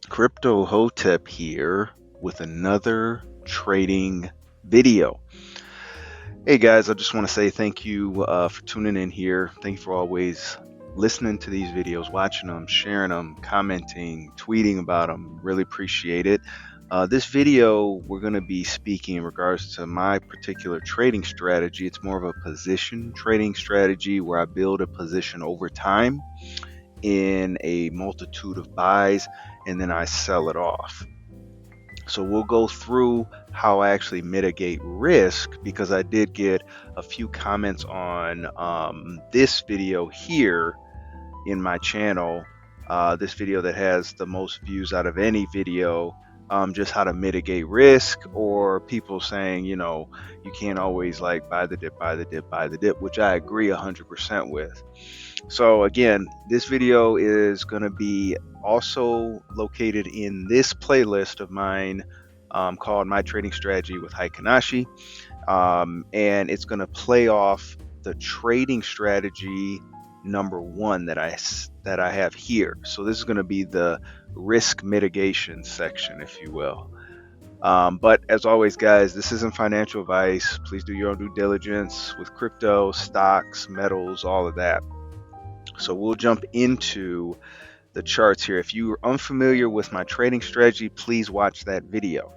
Crypto Hotep here with another trading video. Hey guys, I just want to say thank you for tuning in here. Thank you for always listening to these videos, watching them, sharing them, commenting, tweeting about them. Really appreciate it. This video, we're going to be speaking in regards to my particular trading strategy. It's more of a position trading strategy where I build a position over time in a multitude of buys and then I sell it off. So we'll go through how I actually mitigate risk, because I did get a few comments on this video here in my channel, this video that has the most views out of any video, just how to mitigate risk, or people saying, you can't always like buy the dip, which I agree 100% with. So again, this video is going to be also located in this playlist of mine called My Trading Strategy with Heikin Ashi, and it's going to play off the trading strategy number one that I have here. So this is going to be the risk mitigation section, if you will. But as always, guys, this isn't financial advice. Please do your own due diligence with crypto, stocks, metals, all of that. So we'll jump into the charts here. If you're unfamiliar with my trading strategy, please watch that video.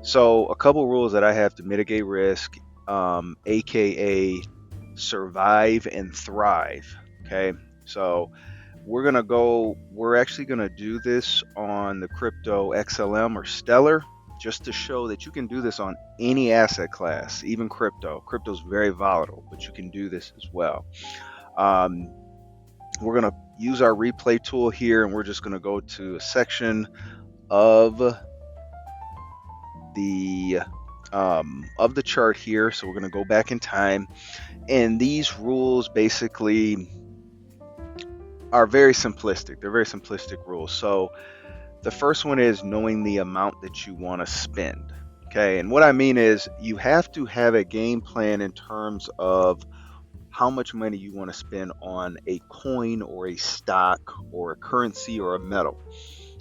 So a couple rules that I have to mitigate risk, aka survive and thrive. Okay, so we're actually gonna do this on the crypto XLM or Stellar, just to show that you can do this on any asset class, even crypto. Crypto's very volatile, but you can do this as well. We're going to use our replay tool here, and we're just going to go to a section of the chart here. So we're going to go back in time, and these rules basically are very simplistic. They're very simplistic rules. So the first one is knowing the amount that you want to spend. Okay, and what I mean is you have to have a game plan in terms of how much money you want to spend on a coin or a stock or a currency or a metal.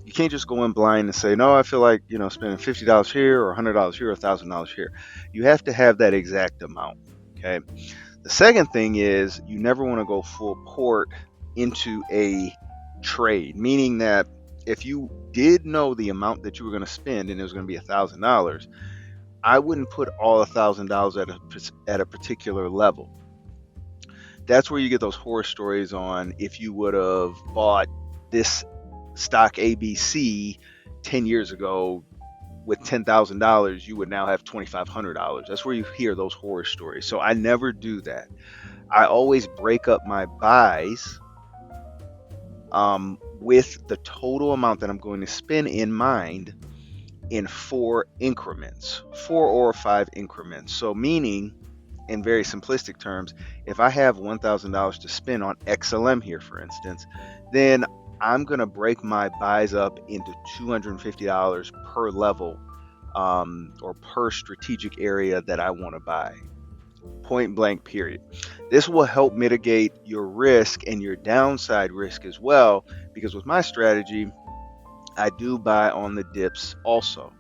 You can't just go in blind and say, no, I feel like, spending $50 here or $100 here or $1,000 here. You have to have that exact amount. Okay. The second thing is you never want to go full port into a trade, meaning that if you did know the amount that you were going to spend and it was going to be $1,000, I wouldn't put all $1,000 at a particular level. That's where you get those horror stories on if you would have bought this stock ABC 10 years ago with $10,000, you would now have $2,500. That's where you hear those horror stories. So I never do that. I always break up my buys with the total amount that I'm going to spend in mind in 4 increments, 4 or 5 increments. So meaning, in very simplistic terms, if I have $1,000 to spend on XLM here, for instance, then I'm going to break my buys up into $250 per level, or per strategic area that I want to buy. Point blank, period. This will help mitigate your risk and your downside risk as well, because with my strategy, I do buy on the dips also.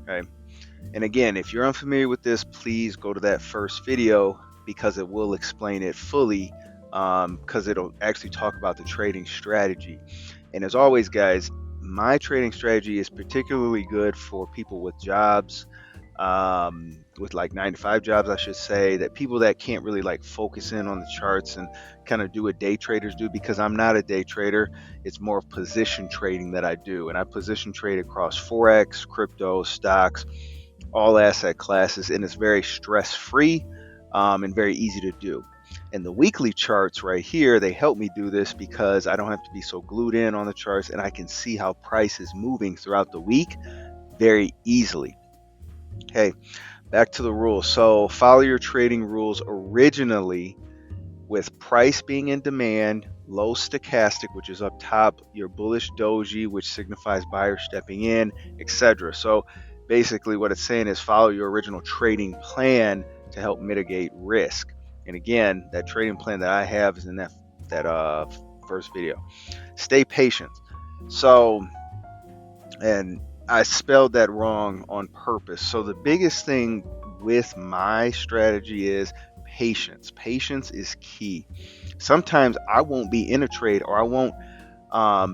Okay. And again, if you're unfamiliar with this, please go to that first video, because it will explain it fully, because it'll actually talk about the trading strategy. And as always, guys, my trading strategy is particularly good for people with jobs, with like 9-to-5 jobs, I should say, that people that can't really like focus in on the charts and kind of do what day traders do, because I'm not a day trader. It's more of position trading that I do, and I position trade across forex, crypto, stocks, all asset classes, and it's very stress-free and very easy to do. And the weekly charts right here, they help me do this because I don't have to be so glued in on the charts, and I can see how price is moving throughout the week very easily. Okay, back to the rules. So follow your trading rules originally, with price being in demand, low stochastic, which is up top, your bullish doji, which signifies buyer stepping in, etc. So basically what it's saying is follow your original trading plan to help mitigate risk. And again, that trading plan that I have is in that first video. Stay patient. So, and I spelled that wrong on purpose. So the biggest thing with my strategy is patience. Patience is key. Sometimes I won't be in a trade, or I won't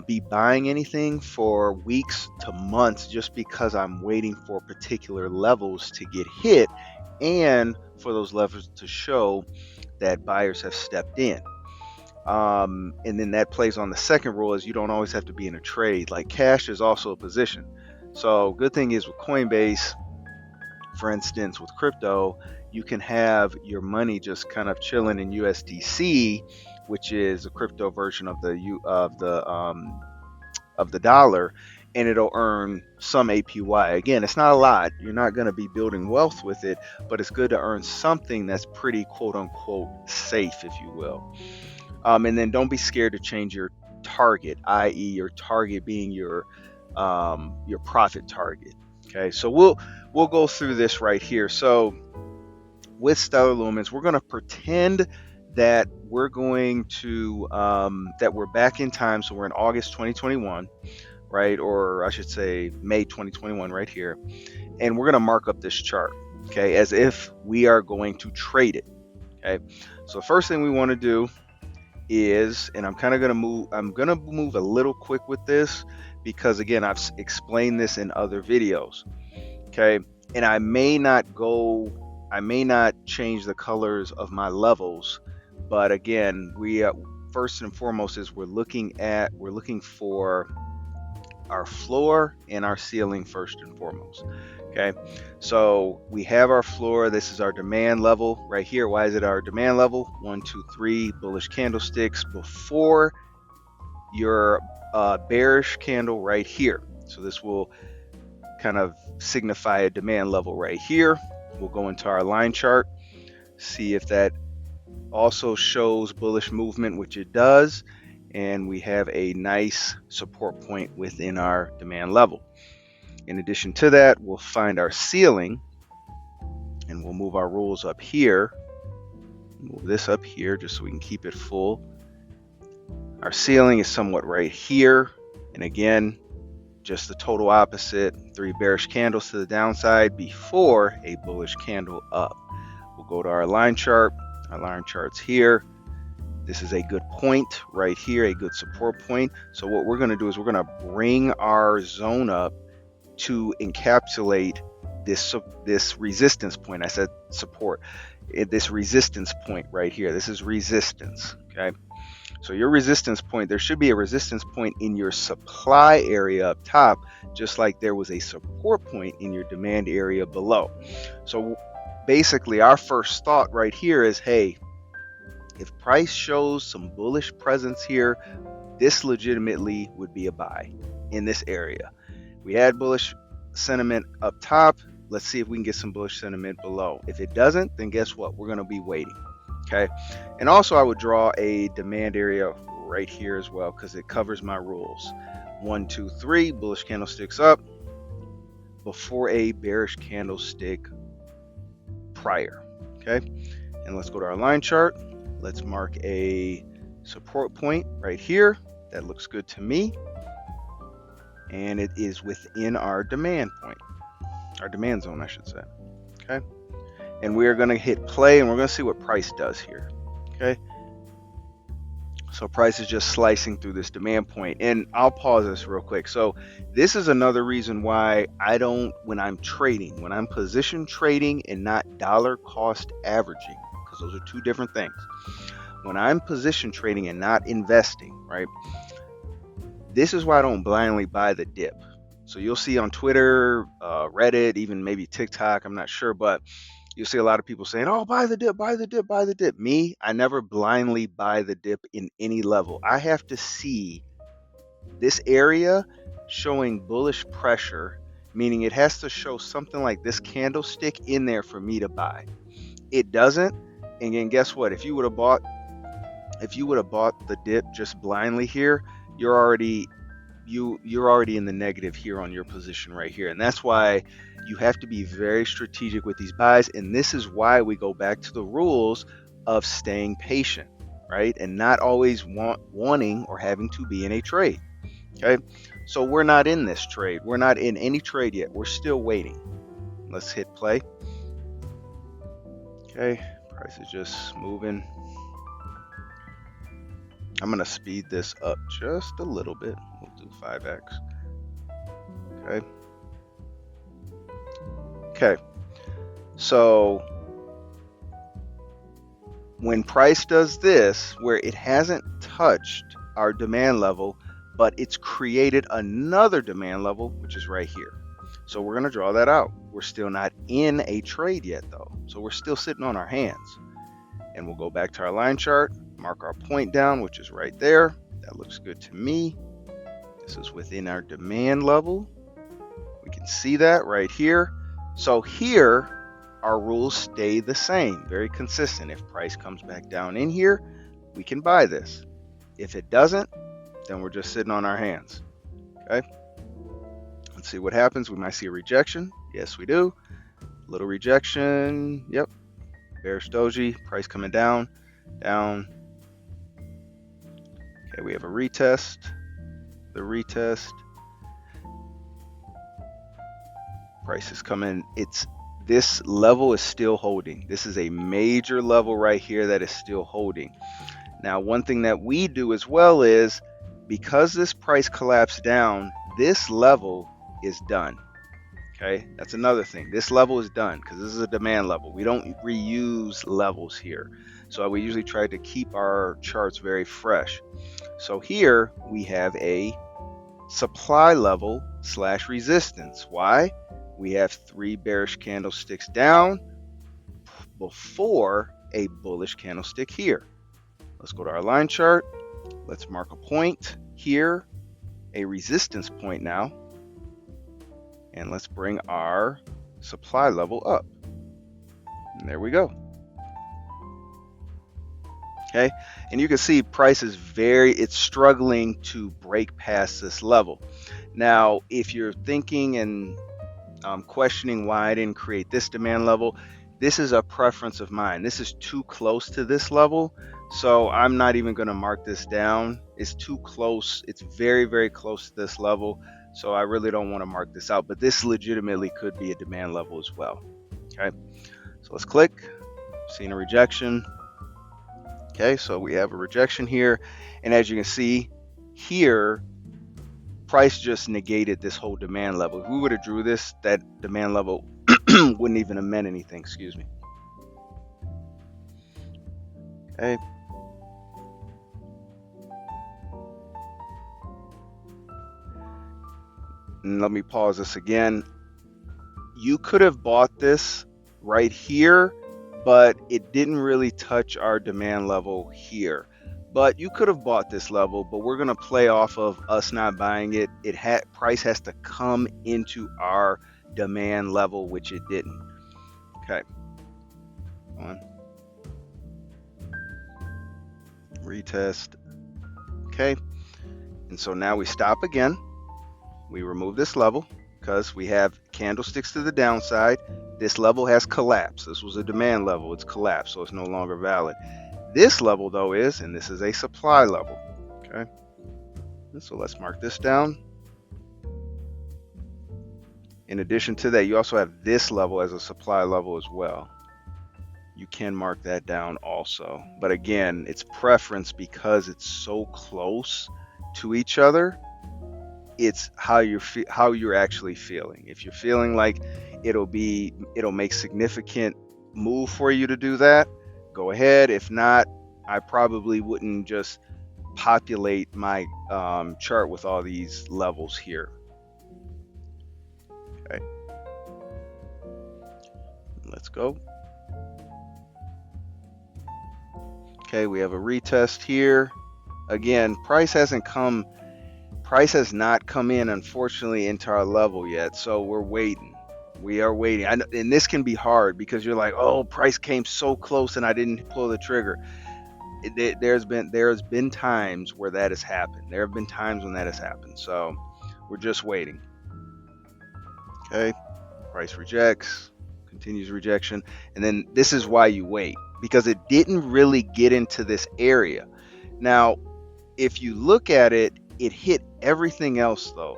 be buying anything for weeks to months just because I'm waiting for particular levels to get hit and for those levels to show that buyers have stepped in. And then that plays on the second rule, is you don't always have to be in a trade. Like cash is also a position. So good thing is with Coinbase, for instance, with crypto, you can have your money just kind of chilling in USDC, which is a crypto version of the dollar, and it'll earn some APY. Again, it's not a lot. You're not going to be building wealth with it, but it's good to earn something that's pretty quote unquote safe, if you will. And then don't be scared to change your target, i.e., your target being your profit target. Okay, so we'll go through this right here. So with stellar lumens, we're going to pretend that we're going to that we're back in time. So we're in August 2021, right? Or I should say May 2021 right here. And we're going to mark up this chart, okay, as if we are going to trade it. Okay, so the first thing we want to do is, and I'm going to move a little quick with this because again, I've explained this in other videos. Okay, and I may not change the colors of my levels, but again, we first and foremost is we're looking for our floor and our ceiling first and foremost. Okay, so we have our floor. This is our demand level right here. Why is it our demand level? 1, 2, 3 bullish candlesticks before your bearish candle right here. So this will kind of signify a demand level right here. We'll go into our line chart, see if that also shows bullish movement, which it does, and we have a nice support point within our demand level. In addition to that, we'll find our ceiling, and we'll move our rules up here. Move this up here just so we can keep it full. Our ceiling is somewhat right here, and again, just the total opposite, 3 bearish candles to the downside before a bullish candle up. We'll go to our line chart. Our line chart's here. This is a good point right here, a good support point. So what we're going to do is we're going to bring our zone up to encapsulate this resistance point. I said support. This resistance point right here. This is resistance, okay? So your resistance point, there should be a resistance point in your supply area up top, just like there was a support point in your demand area below. So basically our first thought right here is, hey, if price shows some bullish presence here, this legitimately would be a buy in this area. We had bullish sentiment up top. Let's see if we can get some bullish sentiment below. If it doesn't, then guess what? We're going to be waiting. Okay, and also I would draw a demand area right here as well because it covers my rules. 1, 2, 3 bullish candlesticks up before a bearish candlestick prior. Okay, and let's go to our line chart. Let's mark a support point right here. That looks good to me, and it is within our demand point, our demand zone, I should say. Okay. And we are going to hit play, and we're going to see what price does here. Okay, so price is just slicing through this demand point, and I'll pause this real quick. So this is another reason why I don't, when I'm trading, when I'm position trading and not dollar cost averaging, because those are two different things. When I'm position trading and not investing, right, this is why I don't blindly buy the dip. So you'll see on Twitter, Reddit, even maybe TikTok, I'm not sure, but you'll see a lot of people saying, oh, buy the dip, buy the dip, buy the dip. Me, I never blindly buy the dip in any level. I have to see this area showing bullish pressure, meaning it has to show something like this candlestick in there for me to buy. It doesn't, and then guess what? If you would have bought the dip just blindly here, you're already in the negative here on your position right here. And that's why you have to be very strategic with these buys. And this is why we go back to the rules of staying patient, right? And not always wanting or having to be in a trade. Okay, so we're not in this trade. We're not in any trade yet. We're still waiting. Let's hit play. Okay, price is just moving. I'm gonna speed this up just a little bit. We'll do 5x. Okay. Okay. So when price does this, where it hasn't touched our demand level, but it's created another demand level, which is right here. So we're going to draw that out. We're still not in a trade yet, though. So we're still sitting on our hands. And we'll go back to our line chart, mark our point down, which is right there. That looks good to me. This is within our demand level. We can see that right here. So here, our rules stay the same, very consistent. If price comes back down in here, we can buy this. If it doesn't, then we're just sitting on our hands. Okay. Let's see what happens. We might see a rejection. Yes, we do. Little rejection. Yep. Bearish doji. Price coming down. Down. Okay, we have a retest. The retest. Price is coming. This level is still holding. This is a major level right here that is still holding. Now, one thing that we do as well is, because this price collapsed down, this level is done. Okay, that's another thing. This level is done because this is a demand level. We don't reuse levels here. So we usually try to keep our charts very fresh. So here we have a supply level / resistance. Why? We have 3 bearish candlesticks down before a bullish candlestick here. Let's go to our line chart. Let's mark a point here, a resistance point now. And let's bring our supply level up. And there we go. Okay, and you can see price is it's struggling to break past this level. Now, if you're thinking and questioning why I didn't create this demand level, this is a preference of mine. This is too close to this level, so I'm not even going to mark this down. It's too close. It's very, very close to this level, so I really don't want to mark this out, but this legitimately could be a demand level as well. Okay, so let's click. Seeing a rejection. Okay, so we have a rejection here, and as you can see here, price just negated this whole demand level. If we would have drew this, that demand level wouldn't even have meant anything. Excuse me. Okay. And let me pause this again. You could have bought this right here, but it didn't really touch our demand level here. But you could have bought this level, but we're going to play off of us not buying it. Price has to come into our demand level, which it didn't. Okay. Retest. Okay. And so now we stop again. We remove this level because we have candlesticks to the downside. This level has collapsed. This was a demand level. It's collapsed, so it's no longer valid. This level, though, is, and this is a supply level. Okay. And so let's mark this down. In addition to that, you also have this level as a supply level as well. You can mark that down also. But again, it's preference because it's so close to each other. It's how you're actually feeling. If you're feeling like it'll make significant move for you to do that, go ahead. If not, I probably wouldn't just populate my chart with all these levels here. Okay, let's go. Okay, we have a retest here. Again, price has not come in, unfortunately, into our level yet, so we're waiting. We are waiting. And this can be hard because you're like, oh, price came so close and I didn't pull the trigger. There's been times where that has happened. There have been times when that has happened. So we're just waiting. Okay, price rejects, continues rejection. And then this is why you wait, because it didn't really get into this area. Now, if you look at it, It hit everything else though.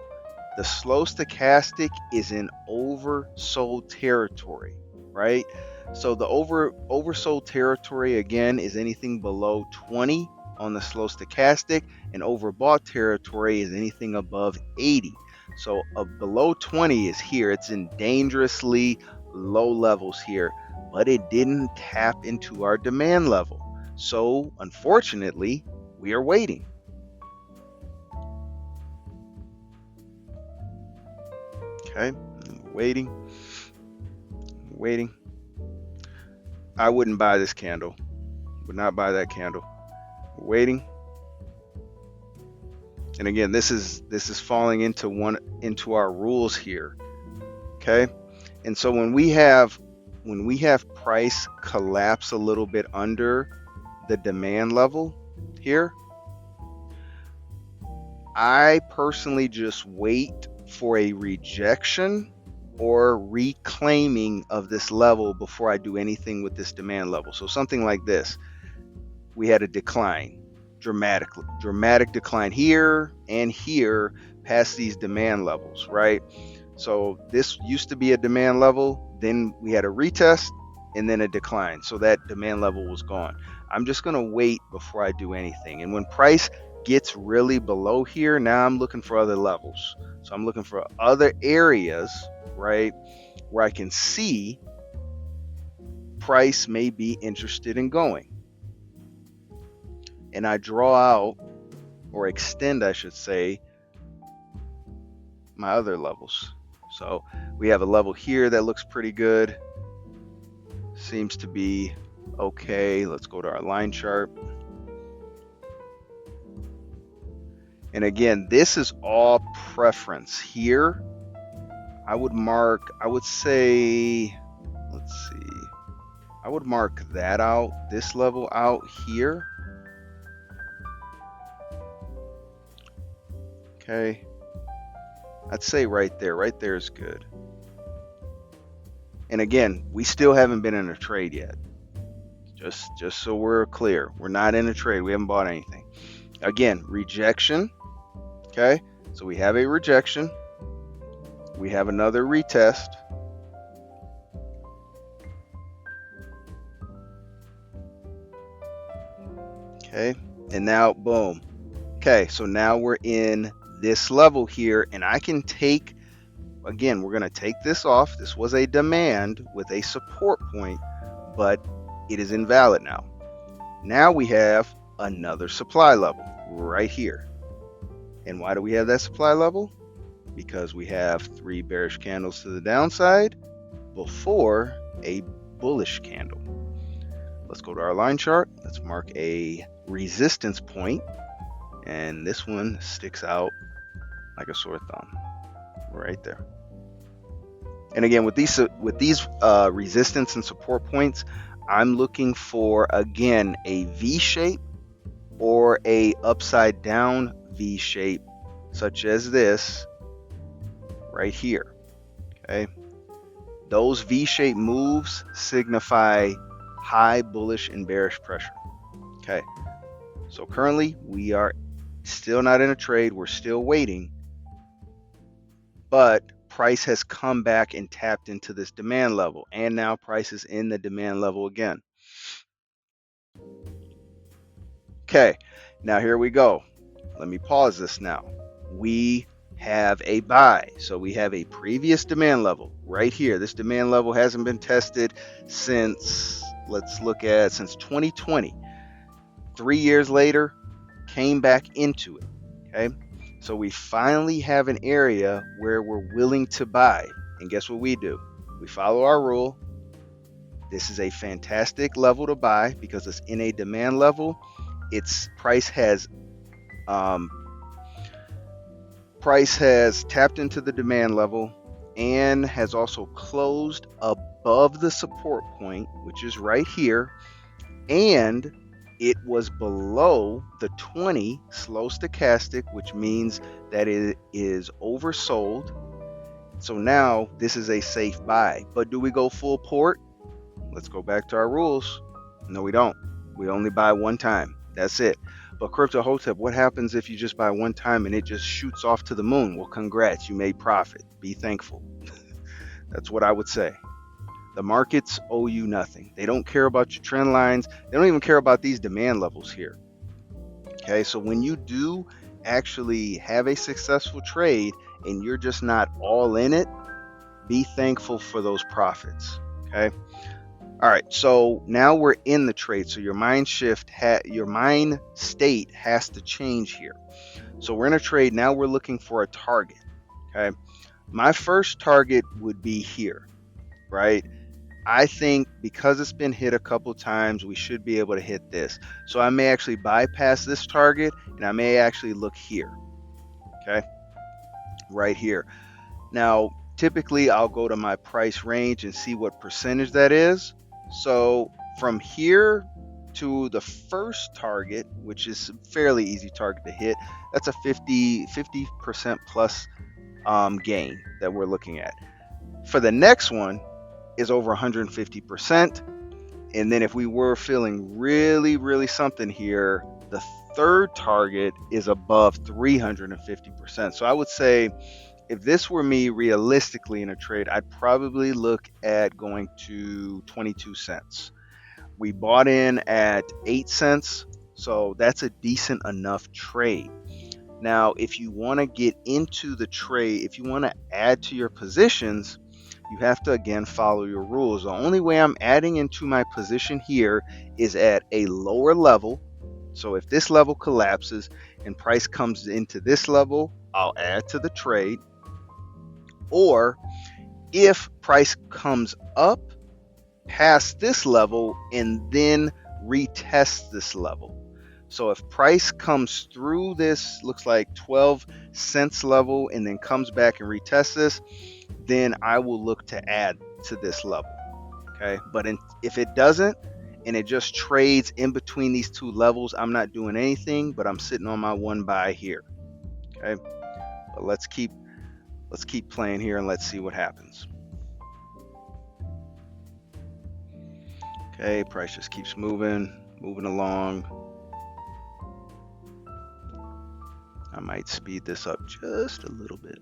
The slow stochastic is in oversold territory, right? So the oversold territory again is anything below 20 on the slow stochastic, and overbought territory is anything above 80. So below 20 is here. It's in dangerously low levels here, but it didn't tap into our demand level. So unfortunately, we are waiting. Okay, waiting. I wouldn't buy this candle. Would not buy that candle. Waiting. And again, this is falling into our rules here. Okay, and so when we have price collapse a little bit under the demand level here, I personally just wait for a rejection or reclaiming of this level before I do anything with this demand level. So something like this, we had a decline, dramatic decline here and here past these demand levels, right? So this used to be a demand level, then we had a retest and then a decline. So that demand level was gone. I'm just going to wait before I do anything. And when price gets really below here, now I'm looking for other levels. So I'm looking for other areas, right, where I can see price may be interested in going. And I draw out, or extend, I should say, my other levels. So we have a level here that looks pretty good. Seems to be okay. Let's go to our line chart. And again, this is all preference here. I would say, let's see, I would mark that out, this level out here. Okay, I'd say right there is good. And again, we still haven't been in a trade yet. Just so we're clear, we're not in a trade. We haven't bought anything. Again, rejection. Okay, so we have a rejection. We have another retest. Okay, and now boom. Okay, so now we're in this level here, and I can take, again, we're going to take this off. This was a demand with a support point, but it is invalid now. Now we have another supply level right here. And why do we have that supply level? Because we have 3 bearish candles to the downside before a bullish candle. Let's go to our line chart. Let's mark a resistance point. And this one sticks out like a sore thumb right there. And again, with these resistance and support points, I'm looking for, again, a V shape or a upside down V shape, such as this right here. Okay, those V-shaped moves signify high bullish and bearish pressure. Okay, so currently we are still not in a trade. We're still waiting, but price has come back and tapped into this demand level, and now price is in the demand level again. Okay, now here we go. Let me pause this now. We have a buy. So we have a previous demand level right here. This demand level hasn't been tested since, let's look at, since 2020. 3 years later, came back into it. Okay, so we finally have an area where we're willing to buy. And guess what we do? We follow our rule. This is a fantastic level to buy because it's in a demand level. Its price has tapped into the demand level and has also closed above the support point, which is right here, and it was below the 20 slow stochastic, which means that it is oversold. So now this is a safe buy. But do we go full port? Let's go back to our rules. No, we don't. We only buy one time. That's it. But Crypto Hotep, what happens if you just buy one time and it just shoots off to the moon? Well, congrats, you made profit. Be thankful. That's what I would say. The markets owe you nothing. They don't care about your trend lines. They don't even care about these demand levels here. Okay, so when you do actually have a successful trade and you're just not all in it, be thankful for those profits. Okay. All right, so now we're in the trade. So your mind state has to change here. So we're in a trade. Now we're looking for a target. Okay. My first target would be here, right? I think because it's been hit a couple times, we should be able to hit this. So I may actually bypass this target and I may actually look here. Okay. Right here. Now, typically I'll go to my price range and see what percentage that is. So from here to the first target, which is a fairly easy target to hit, that's a 50% plus gain that we're looking at. For the next one is over 150%. And then if we were feeling really something here, the third target is above 350%. So I would say if this were me realistically in a trade, I'd probably look at going to 22 cents. We bought in at 8 cents, so that's a decent enough trade. Now, if you want to get into the trade, if you want to add to your positions, you have to again follow your rules. The only way I'm adding into my position here is at a lower level. So if this level collapses and price comes into this level, I'll add to the trade. Or if price comes up past this level and then retests this level. So if price comes through this, looks like 12 cents level, and then comes back and retests this, then I will look to add to this level. Okay, but if it doesn't and it just trades in between these two levels, I'm not doing anything, but I'm sitting on my one buy here. Okay, but let's keep playing here and let's see what happens. Okay, price just keeps moving along. I might speed this up just a little bit.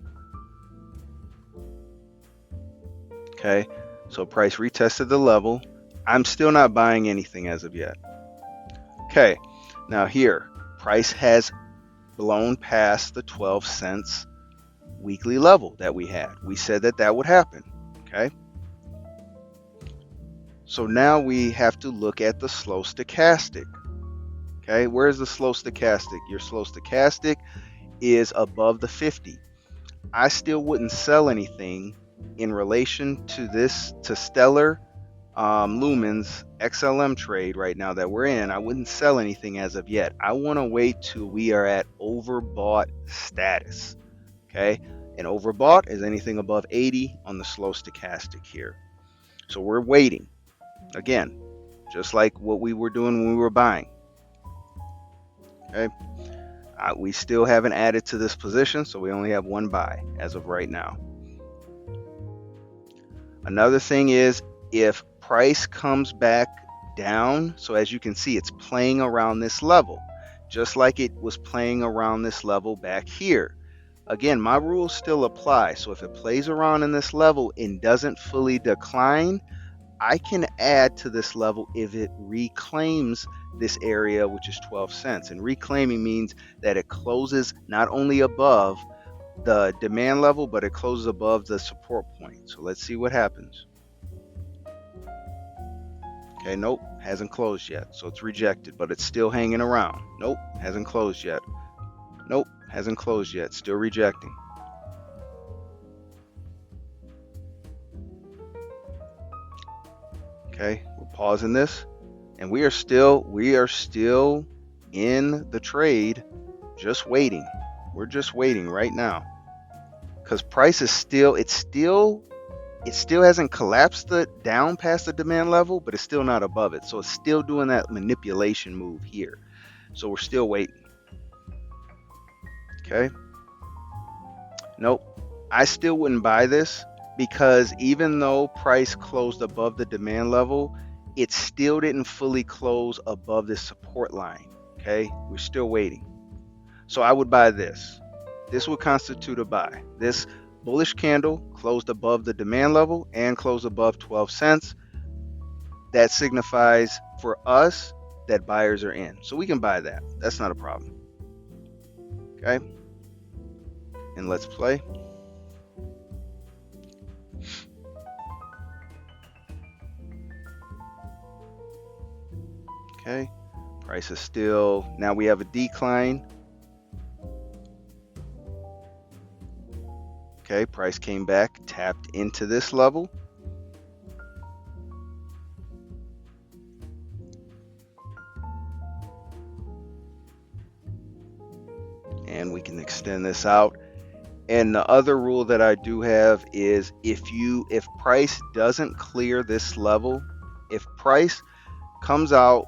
Okay, so price retested the level. I'm still not buying anything as of yet. Okay, now here, price has blown past the 12 cents weekly level that we had. We said that would happen. Okay, so now we have to look at the slow stochastic. Okay, where's the slow stochastic? Your slow stochastic is above the 50. I still wouldn't sell anything in relation to this, to Stellar Lumens XLM trade right now that we're in. I wouldn't sell anything as of yet. I want to wait till we are at overbought status. Okay, and overbought is anything above 80 on the slow stochastic here. So we're waiting. Again, just like what we were doing when we were buying. Okay, we still haven't added to this position, so we only have one buy as of right now. Another thing is if price comes back down, so as you can see, it's playing around this level, just like it was playing around this level back here. Again, my rules still apply. So if it plays around in this level and doesn't fully decline, I can add to this level if it reclaims this area, which is 12 cents. And reclaiming means that it closes not only above the demand level, but it closes above the support point. So let's see what happens. Okay, nope, hasn't closed yet. So it's rejected, but it's still hanging around. Nope, hasn't closed yet. Nope, hasn't closed yet. Still rejecting. Okay, we're pausing this, and we are still in the trade, just waiting. We're just waiting right now because price is still hasn't collapsed down past the demand level, but it's still not above it. So it's still doing that manipulation move here. So we're still waiting. Okay. Nope. I still wouldn't buy this because even though price closed above the demand level, it still didn't fully close above this support line. Okay, we're still waiting. So I would buy this. This would constitute a buy. This bullish candle closed above the demand level and closed above 12 cents. That signifies for us that buyers are in. So we can buy that. That's not a problem. Okay. And let's play. Okay. Price is still, now we have a decline. Okay, price came back, tapped into this level. And we can extend this out. And the other rule that I do have is if price doesn't clear this level, if price comes out,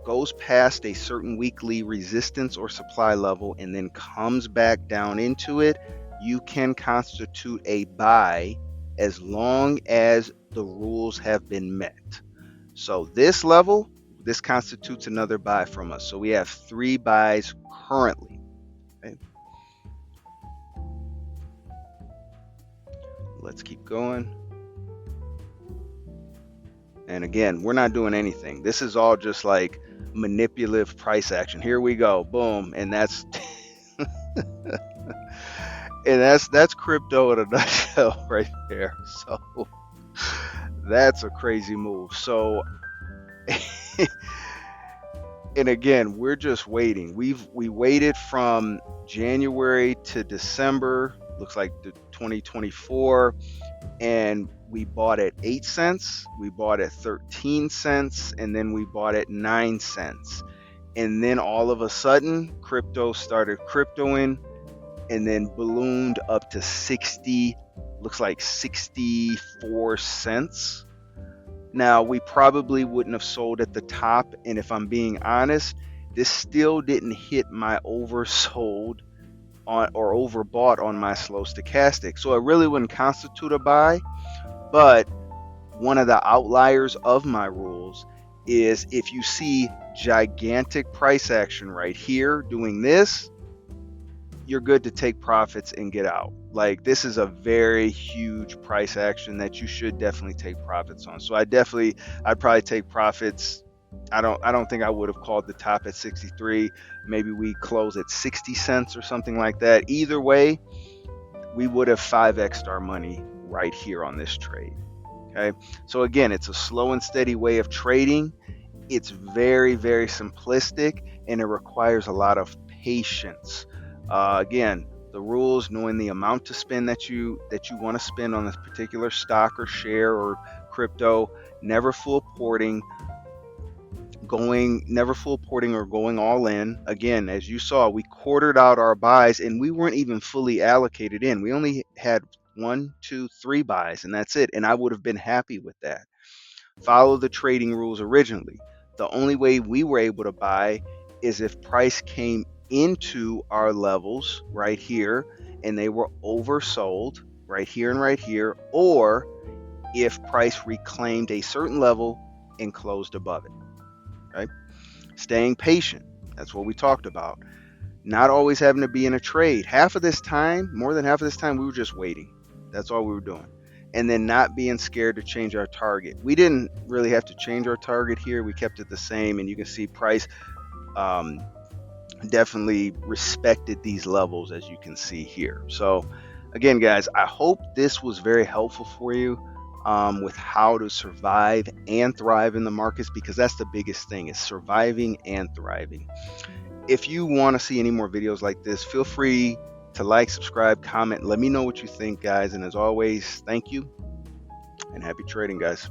goes past a certain weekly resistance or supply level and then comes back down into it, you can constitute a buy as long as the rules have been met. So this level, this constitutes another buy from us. So we have 3 buys currently. Okay. Let's keep going. And again, we're not doing anything. This is all just like manipulative price action. Here we go, boom, and that's and that's crypto in a nutshell right there. So that's a crazy move. So and again, we're just waiting. We waited from January to December, looks like the 2024, and we bought at 8 cents, we bought at 13 cents, and then we bought at 9 cents. And then all of a sudden, crypto started cryptoing and then ballooned up to 60, looks like 64 cents. Now, we probably wouldn't have sold at the top, and if I'm being honest, this still didn't hit my oversold on or overbought on my slow stochastic. So it really wouldn't constitute a buy, but one of the outliers of my rules is if you see gigantic price action right here doing this, you're good to take profits and get out. Like, this is a very huge price action that you should definitely take profits on. So I'd probably take profits. I don't think I would have called the top at 63. Maybe we close at 60 cents or something like that. Either way, we would have 5x'd our money right here on this trade. Okay, so again, it's a slow and steady way of trading. It's very, very simplistic, and it requires a lot of patience. Again, the rules, knowing the amount to spend that you want to spend on this particular stock or share or crypto, never full porting or going all in. Again, as you saw, we quartered out our buys and we weren't even fully allocated in. We only had 1, 2, 3 buys, and that's it. And I would have been happy with that. Follow the trading rules originally. The only way we were able to buy is if price came into our levels right here and they were oversold right here and right here, or if price reclaimed a certain level and closed above it. Right? Staying patient. That's what we talked about. Not always having to be in a trade. More than half of this time, we were just waiting. That's all we were doing. And then not being scared to change our target. We didn't really have to change our target here. We kept it the same, and you can see price definitely respected these levels, as you can see here. So again, guys, I hope this was very helpful for you with how to survive and thrive in the markets, because that's the biggest thing, is surviving and thriving. If you want to see any more videos like this, feel free to like, subscribe, comment, let me know what you think, guys. And as always, thank you and happy trading, guys.